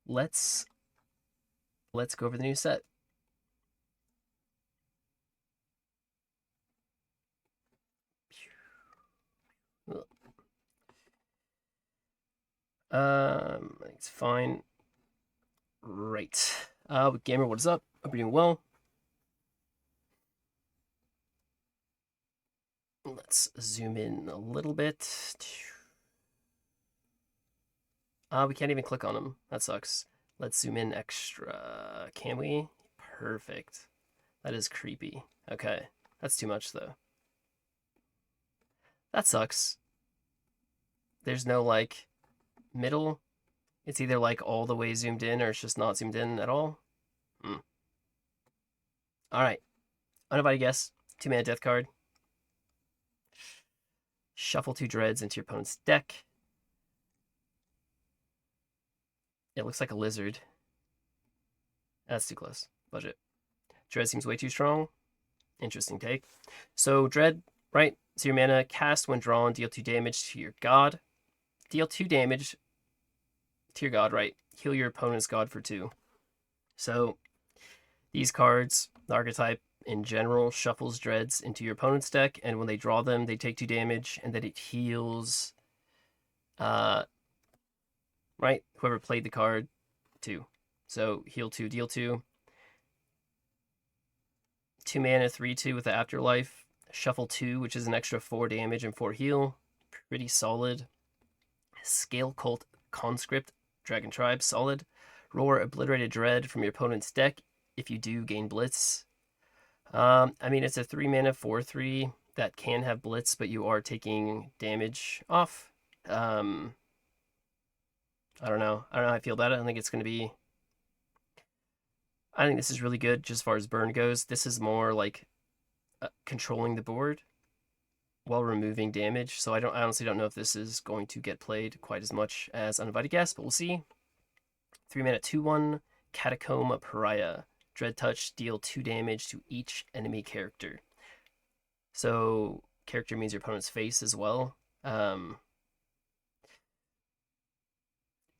let's go over the new set. It's fine. Right. Gamer, what is up? Hope you're doing well. Let's zoom in a little bit. We can't even click on them. That sucks. Let's zoom in extra. Can we? Perfect. That is creepy. Okay. That's too much, though. That sucks. There's no, like, middle. It's either, like, all the way zoomed in or it's just not zoomed in at all. Alright. Uninvited guess. 2-mana death card. Shuffle 2 dreads into your opponent's deck. It looks like a lizard. That's too close. Budget. Dread seems way too strong. Interesting take. So, Dread, right? 0 mana, cast when drawn, deal 2 damage to your god. Deal 2 damage to your god, right? Heal your opponent's god for 2. So, these cards, the archetype in general, shuffles dreads into your opponent's deck, and when they draw them, they take 2 damage, and then it heals, right? Whoever played the card, 2. So, heal 2, deal 2. 2 mana, 3/2 with the Afterlife. Shuffle 2, which is an extra 4 damage and 4 heal. Pretty solid. Scale Cult Conscript, Dragon Tribe, solid. Roar Obliterated Dread from your opponent's deck. If you do, gain Blitz. I mean, it's a 3 mana 4/3 that can have Blitz, but you are taking damage off. I don't know. I don't know how I feel about it. I think it's going to be... I think this is really good just as far as burn goes. This is more like controlling the board while removing damage. So I honestly don't know if this is going to get played quite as much as Uninvited Guest, but we'll see. 3 mana 2/1 Catacomb Pariah. Dread Touch, deal 2 damage to each enemy character. So character means your opponent's face as well.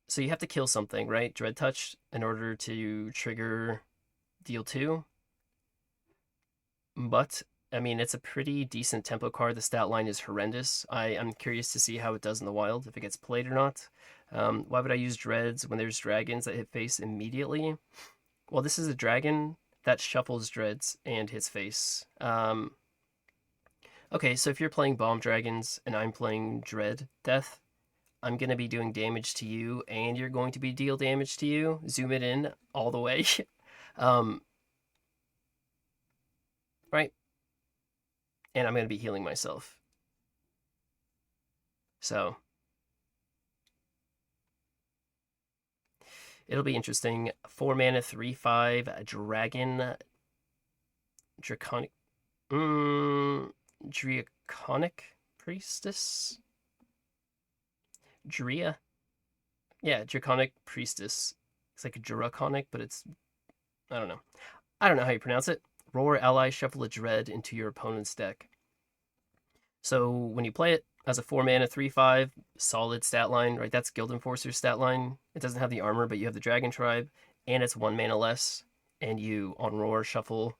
So you have to kill something, right? Dread Touch in order to trigger deal 2. But, I mean, it's a pretty decent tempo card. The stat line is horrendous. I'm curious to see how it does in the wild, if it gets played or not. Why would I use Dreads when there's dragons that hit face immediately? Well, this is a dragon that shuffles Dreads and hits face. Okay, so if you're playing Bomb Dragons and I'm playing Dread Death, I'm going to be doing damage to you, and you're going to be deal damage to you. Zoom it in all the way. Right? And I'm going to be healing myself. So, it'll be interesting. 4 mana, 3/5, dragon, draconic, draconic priestess? Drea? Yeah, Draconic Priestess. It's like a Draconic, but it's... I don't know. I don't know how you pronounce it. Roar ally, shuffle a dread into your opponent's deck. So when you play it as a 4 mana, 3/5, solid stat line, right? That's Guild Enforcer's stat line. It doesn't have the armor, but you have the Dragon Tribe, and it's 1 mana less. And you, on Roar, shuffle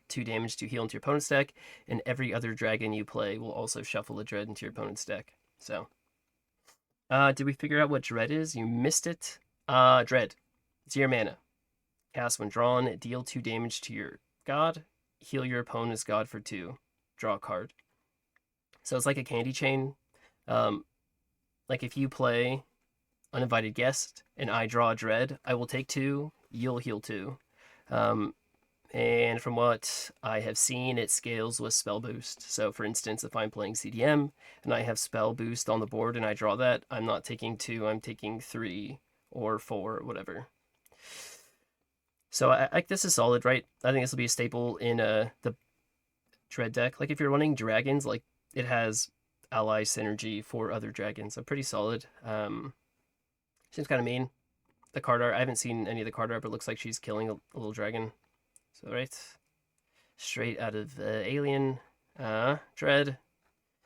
2 damage to heal into your opponent's deck, and every other dragon you play will also shuffle a dread into your opponent's deck. So... did we figure out what Dread is? You missed it. Dread. 0 mana. Cast when drawn, deal 2 damage to your god. Heal your opponent's god for 2. Draw a card. So it's like a candy chain. Like if you play Uninvited Guest and I draw a Dread, I will take 2, you'll heal 2. And from what I have seen, it scales with spell boost. So for instance, if I'm playing CDM and I have spell boost on the board and I draw that, I'm not taking 2, I'm taking 3 or 4 or whatever. So this is solid, right? I think this will be a staple in the Dread deck. Like if you're running dragons, like it has ally synergy for other dragons. So pretty solid. Seems kind of mean. The card art, I haven't seen any of the card art, but it looks like she's killing a little dragon. So, right, straight out of Alien, Dread,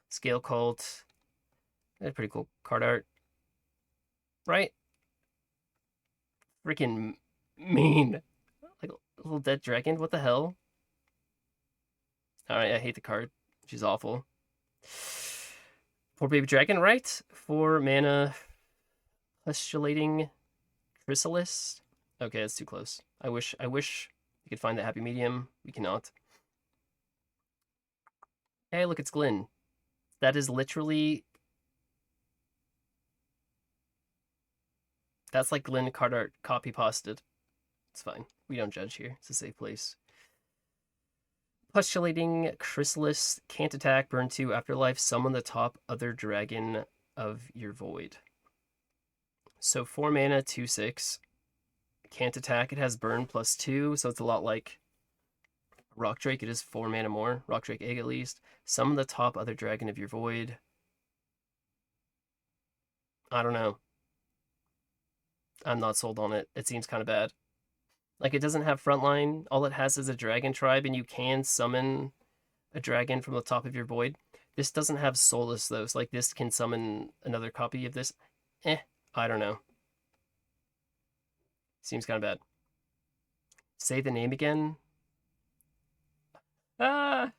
Scale Cult, pretty cool card art, right? freaking mean. Like a little dead dragon. What the hell? All right, I hate the card. She's awful. Poor baby dragon, right? 4 mana, postulating chrysalis. Okay, that's too close. I wish we could find that happy medium. We cannot. Hey, look, it's Glyn. That is literally. That's like Glyn card art copy pasted. It's fine. We don't judge here. It's a safe place. Postulating chrysalis, can't attack, burn 2, afterlife, summon the top other dragon of your void. So 4 mana, 2/6. Can't attack. It has burn +2, so it's a lot like Rock Drake. It is 4 mana more. Rock Drake egg at least. Summon the top other dragon of your void. I don't know. I'm not sold on it. It seems kind of bad. Like, it doesn't have frontline. All it has is a dragon tribe, and you can summon a dragon from the top of your void. This doesn't have Soulless, though. So, like, this can summon another copy of this. I don't know. Seems kind of bad. Say the name again. No.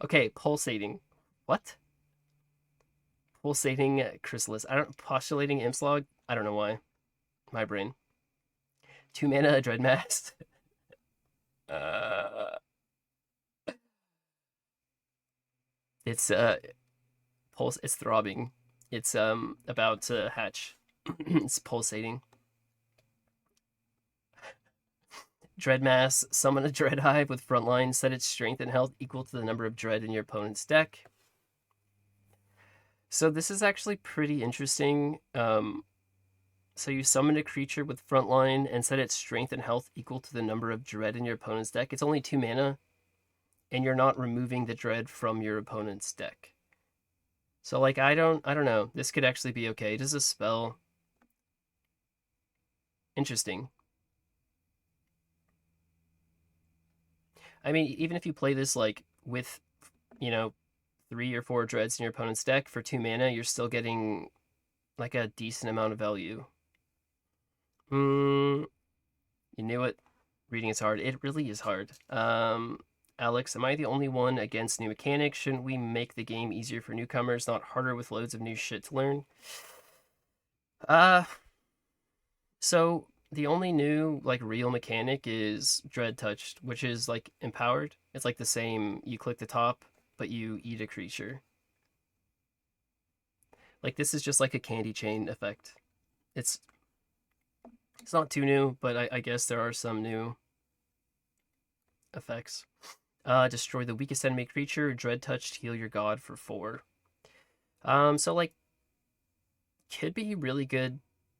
Okay, pulsating. What? Pulsating chrysalis. Postulating Imslog. I don't know why. My brain. 2 mana, Dreadmast. It's it's throbbing. It's about to hatch. It's pulsating. Dreadmass, summon a Dread Hive with frontline, set its strength and health equal to the number of Dread in your opponent's deck. So this is actually pretty interesting. So you summon a creature with frontline and set its strength and health equal to the number of Dread in your opponent's deck. It's only 2 mana, and you're not removing the Dread from your opponent's deck. So like I don't know. This could actually be okay. It is a spell. Interesting. I mean, even if you play this like with, 3 or 4 Dreads in your opponent's deck for 2 mana, you're still getting like a decent amount of value. You knew it. Reading is hard. It really is hard. Alex, am I the only one against new mechanics? Shouldn't we make the game easier for newcomers, not harder with loads of new shit to learn? So the only new like real mechanic is Dread Touched, which is like empowered. It's like the same. You click the top, but you eat a creature. Like this is just like a candy chain effect. It's not too new, but I guess there are some new effects. Destroy the weakest enemy creature. Dread Touched, heal your god for 4. So like could be really good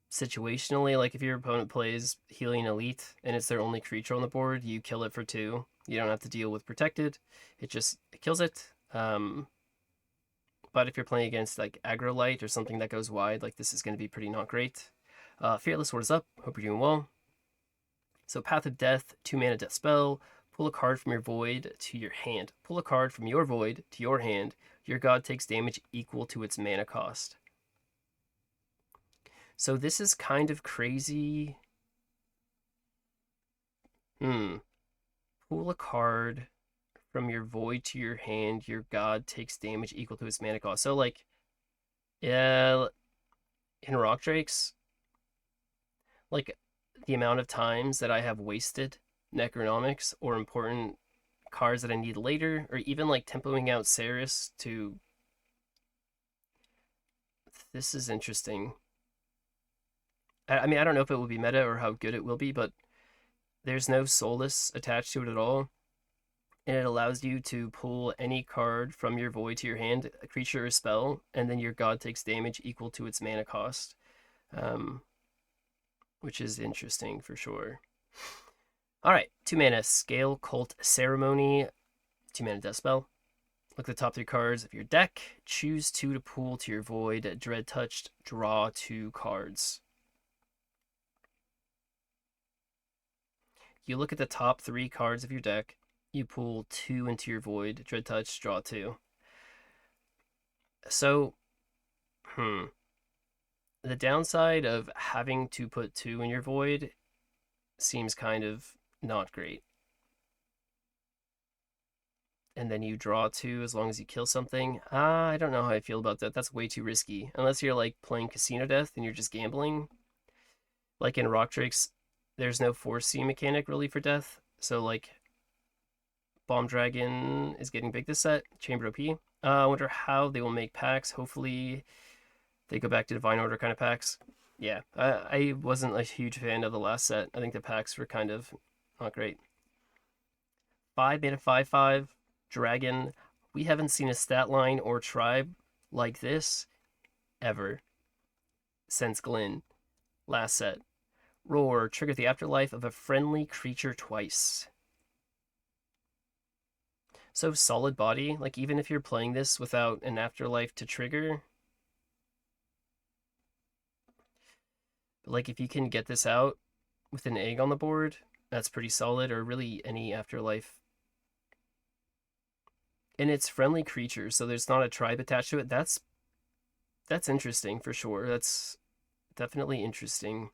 situationally. Like if your opponent plays Healing Elite and it's their only creature on the board, you kill it for 2. You don't have to deal with Protected. It kills it. But if you're playing against like Aggro Light or something that goes wide, like this is going to be pretty not great. Fearless, what is up? Hope you're doing well. So Path of Death, 2 mana death spell. Pull a card from your void to your hand. Pull a card from your void to your hand. Your god takes damage equal to its mana cost. So this is kind of crazy. Pull a card from your void to your hand. Your god takes damage equal to its mana cost. So like, yeah, in Rock Drakes, like the amount of times that I have wasted Necronomics or important cards that I need later, or even like tempoing out Sarus to. This is interesting. I mean, I don't know if it will be meta or how good it will be, but there's no Soulless attached to it at all. And it allows you to pull any card from your void to your hand, a creature or spell, and then your god takes damage equal to its mana cost. Which is interesting for sure. Alright, 2 mana, Scale Cult Ceremony, 2 mana death spell. Look at the top 3 cards of your deck. Choose 2 to pull to your void. Dread Touched, draw 2 cards. You look at the top 3 cards of your deck. You pull 2 into your void. Dread Touch, draw 2. So, the downside of having to put 2 in your void seems kind of not great. And then you draw 2 as long as you kill something. I don't know how I feel about that. That's way too risky. Unless you're like playing Casino Death and you're just gambling. Like in Rock Drakes, there's no 4C mechanic really for death. So like Bomb Dragon is getting big this set. Chamber OP. I wonder how they will make packs. Hopefully they go back to Divine Order kind of packs. Yeah, I wasn't a huge fan of the last set. I think the packs were kind of not great. 5 mana 5/5 dragon. We haven't seen a stat line or tribe like this ever since Glyn last set. Roar, trigger the afterlife of a friendly creature twice. So solid body, like even if you're playing this without an afterlife to trigger, like if you can get this out with an egg on the board, that's pretty solid, or really any afterlife. And it's friendly creatures, so there's not a tribe attached to it. That's interesting for sure. That's definitely interesting.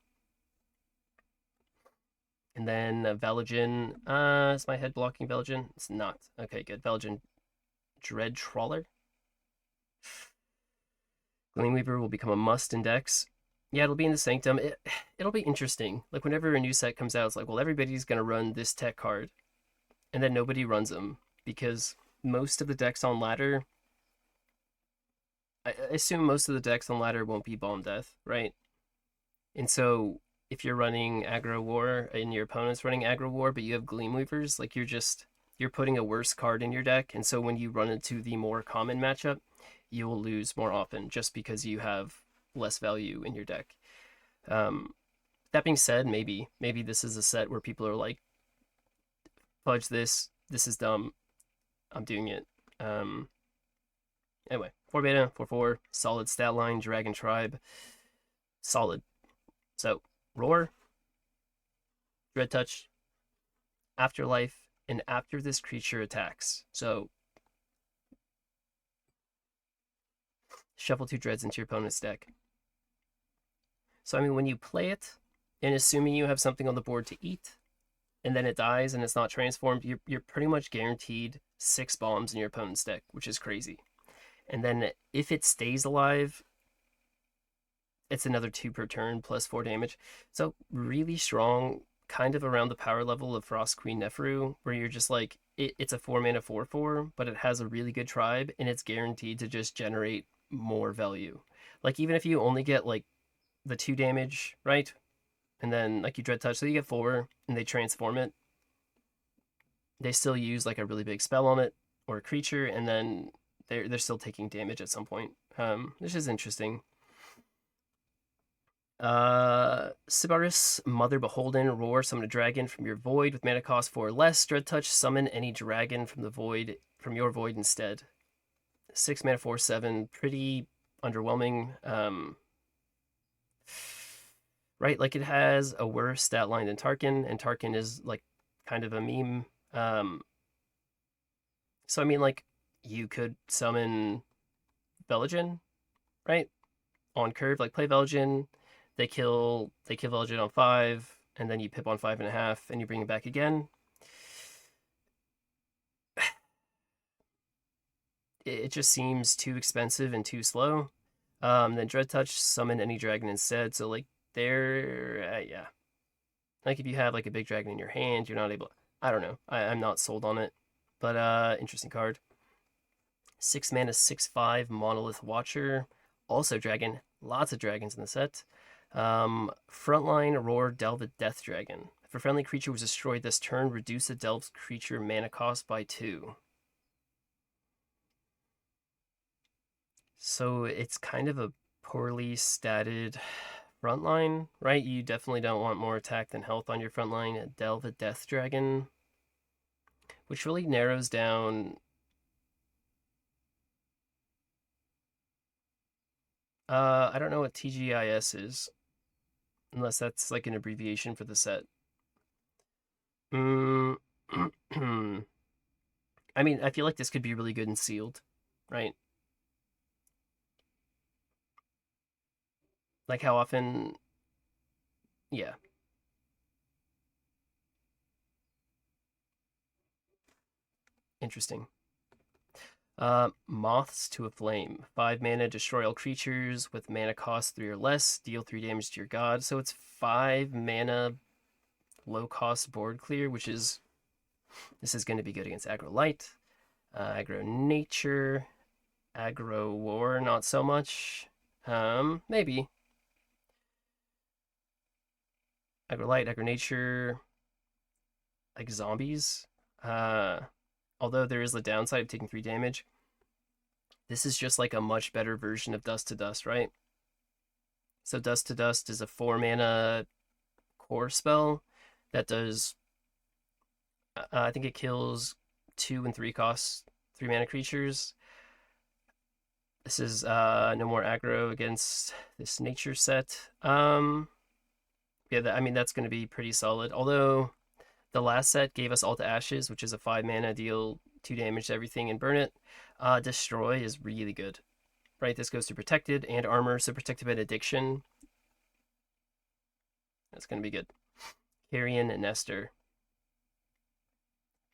And then Veligin. Is my head blocking Veligin? It's not. Okay, good. Veligin Dread Trawler. Gleamweaver will become a must in decks. Yeah, it'll be in the Sanctum. It'll be interesting. Like, whenever a new set comes out, it's like, well, everybody's going to run this tech card. And then nobody runs them. Because most of the decks on ladder... I assume most of the decks on ladder won't be Bomb Death, right? And so, if you're running Aggro War and your opponent's running Aggro War, but you have Gleamweavers, like, you're putting a worse card in your deck. And so when you run into the more common matchup, you will lose more often just because you have less value in your deck. That being said, maybe this is a set where people are like, fudge this is dumb, I'm doing it. Anyway, 4 beta, 4/4, solid stat line, Dragon Tribe, solid. So, Roar, Dread Touch, Afterlife, and after this creature attacks. So, shuffle 2 Dreads into your opponent's deck. So, I mean, when you play it, and assuming you have something on the board to eat, and then it dies and it's not transformed, you're pretty much guaranteed 6 bombs in your opponent's deck, which is crazy. And then if it stays alive, it's another 2 per turn plus 4 damage. So really strong, kind of around the power level of Frost Queen Neferu, where you're just like, it's a 4 mana 4/4, but it has a really good tribe, and it's guaranteed to just generate more value. Like, even if you only get like the 2 damage, right? And then like you Dread Touch, so you get 4, and they transform it. They still use like a really big spell on it, or a creature, and then they're still taking damage at some point. This is interesting. Sarus, Mother Beholden, Roar, summon a dragon from your void with mana cost 4 or less. Dread Touch, summon any dragon from the void, from your void instead. 6 mana 4/7, pretty underwhelming. Right, like it has a worse stat line than Tarkin, and Tarkin is like kind of a meme. So I mean, like, you could summon Veligin, right? On curve, like play Veligin, they kill Veligin on 5, and then you pip on 5.5, and you bring it back again. It just seems too expensive and too slow. Then Dread Touch, summon any dragon instead. So like yeah. Like if you have like a big dragon in your hand, you're not able. I don't know. I'm not sold on it, but interesting card. 6 mana 6/5 Monolith Watcher, also dragon. Lots of dragons in the set. Frontline Roar Delve Death Dragon. If a friendly creature was destroyed this turn, reduce the Delve's creature mana cost by 2. So it's kind of a poorly statted frontline, right? You definitely don't want more attack than health on your frontline. Delve a Death Dragon, which really narrows down. I don't know what TGIS is, unless that's like an abbreviation for the set. I mean, I feel like this could be really good in sealed, right? Like how often, yeah. Interesting. Moths to a Flame. 5 mana, destroy all creatures with mana cost 3 or less, deal 3 damage to your god. So it's 5 mana, low cost board clear, which is, this is going to be good against aggro light, aggro nature, aggro war, not so much. Maybe. Aggro light, aggro nature, like zombies. Although there is the downside of taking 3 damage. This is just like a much better version of Dust to Dust, right? So Dust to Dust is a 4 mana core spell that does, I think it kills 2 and 3 costs 3 mana creatures. This is no more aggro against this nature set. Yeah, I mean, that's going to be pretty solid. Although the last set gave us All to Ashes, which is a 5 mana, deal 2 damage to everything and burn it. Destroy is really good, right? This goes to Protected and Armor, so Protected Benediction. That's going to be good. Carrion Nestor.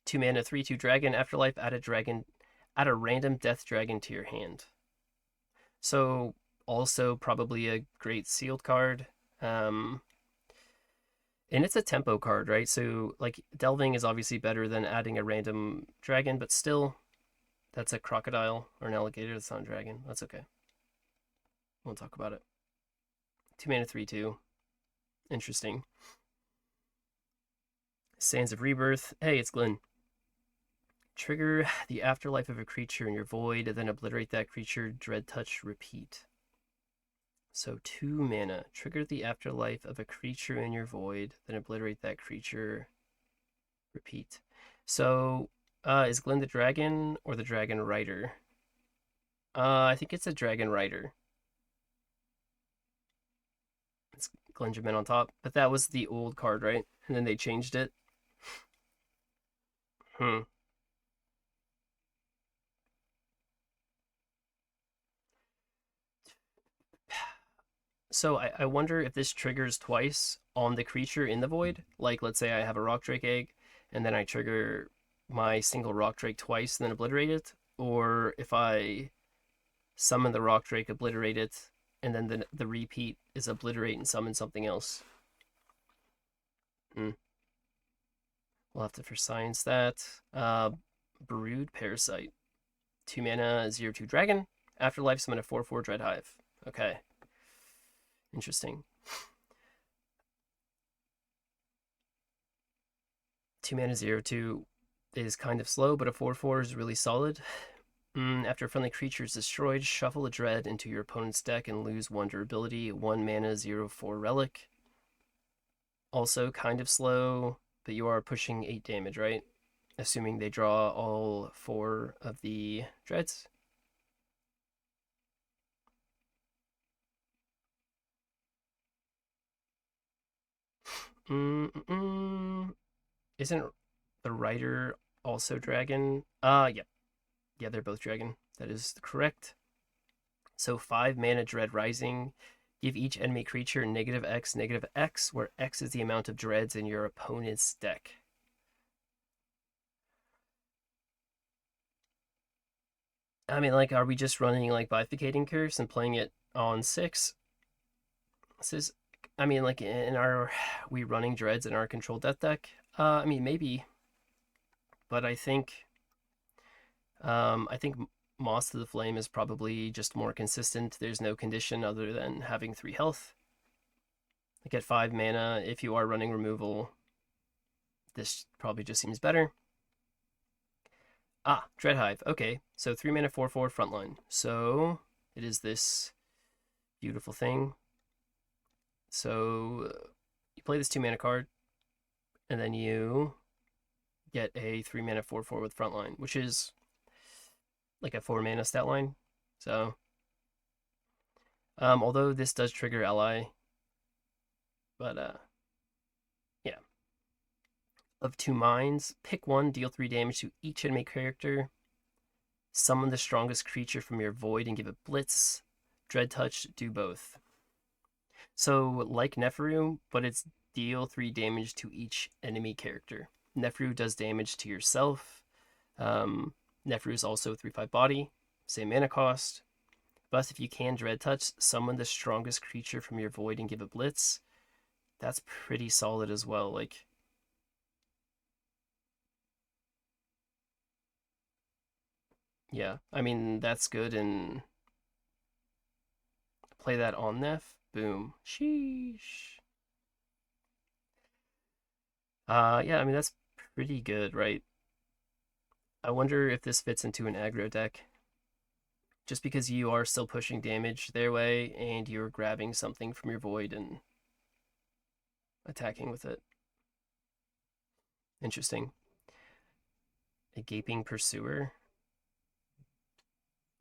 2 mana, 3/2 dragon. Afterlife, add a random death dragon to your hand. So also probably a great sealed card. And it's a tempo card, right? So, like, delving is obviously better than adding a random dragon, but still, that's a crocodile or an alligator. That's not a dragon. That's okay. Won't talk about it. 2 mana, 3/2. Interesting. Sands of Rebirth. Hey, it's Glenn. Trigger the afterlife of a creature in your void, then obliterate that creature. Dread Touch, repeat. So 2 mana. Trigger the afterlife of a creature in your void, then obliterate that creature. Repeat. So, is Glenn the dragon or the dragon rider? I think it's a dragon rider. It's Glenn Jamin on top, but that was the old card, right? And then they changed it. So I wonder if this triggers twice on the creature in the void. Like, let's say I have a Rock Drake egg, and then I trigger my single Rock Drake twice and then obliterate it. Or if I summon the Rock Drake, obliterate it, and then the repeat is obliterate and summon something else. We'll have to for science that. Brood Parasite. 2 mana, 0/2 dragon. Afterlife, summon a 4/4 Dread Hive. Okay. Interesting. 2 mana, 0/2 is kind of slow, but a 4/4 is really solid. After a friendly creature is destroyed, shuffle a dread into your opponent's deck and lose 1 durability. 1 mana, 0/4 relic. Also kind of slow, but you are pushing 8 damage, right? Assuming they draw all 4 of the dreads. Isn't the rider also dragon? Yeah. Yeah, they're both dragon. That is correct. So 5 mana Dread Rising. Give each enemy creature -X, -X, where X is the amount of dreads in your opponent's deck. I mean, like, are we just running, like, Bifurcating Curse and playing it on 6? This is, I mean, like, we running dreads in our control death deck? I mean, maybe. But I think Moss to the Flame is probably just more consistent. There's no condition other than having 3 health. Like at 5 mana, if you are running removal, this probably just seems better. Dreadhive. Okay, so 3 mana, 4/4 frontline. So it is this beautiful thing. So you play this 2 mana card, and then you get a 3 mana, 4/4 with frontline, which is like a 4 mana stat line. So, although this does trigger ally, but yeah. Of 2 minds, pick 1, deal 3 damage to each enemy character. Summon the strongest creature from your void and give it blitz. Dread Touch, do both. So, like Neferu, but it's deal 3 damage to each enemy character. Neferu does damage to yourself. Nephru is also 3/5 body, same mana cost. But if you can Dread Touch, summon the strongest creature from your void and give a blitz. That's pretty solid as well. Like, yeah, I mean, that's good. And play that on Neph. Boom. Sheesh. Yeah, I mean, that's pretty good, right? I wonder if this fits into an aggro deck. Just because you are still pushing damage their way and you're grabbing something from your void and attacking with it. Interesting. A Gaping Pursuer.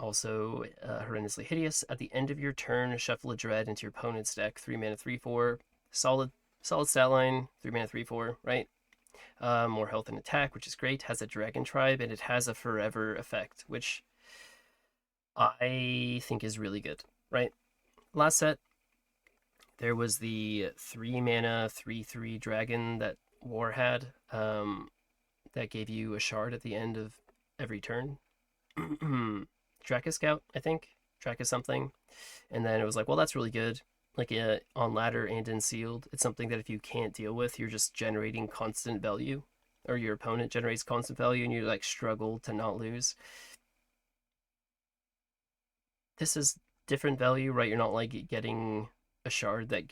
Also, horrendously hideous. At the end of your turn, shuffle a dread into your opponent's deck. 3 mana, 3/4. Solid stat line. 3 mana, 3/4. Right. More health and attack, which is great. Has a dragon tribe and it has a forever effect, which I think is really good. Right. Last set, there was the 3 mana, 3/3 dragon that War had. That gave you a shard at the end of every turn. Draka Scout, I think. Draka something. And then it was like, well, that's really good. Like on ladder and in sealed, it's something that if you can't deal with, you're just generating constant value, or your opponent generates constant value, and you like struggle to not lose. This is different value, right? You're not like getting a shard that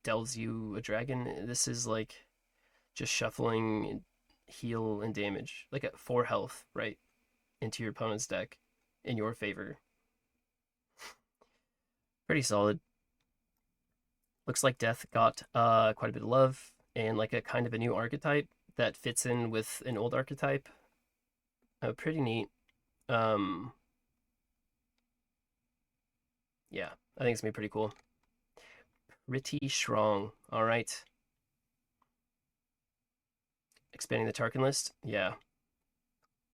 delves you a dragon. This is like just shuffling heal and damage, like at 4 health, right, into your opponent's deck in your favor. Pretty solid. Looks like Death got quite a bit of love and like a kind of a new archetype that fits in with an old archetype. Pretty neat. Um, yeah, I think it's gonna be pretty cool. Pretty strong. All right. Expanding the Tarkin list. Yeah.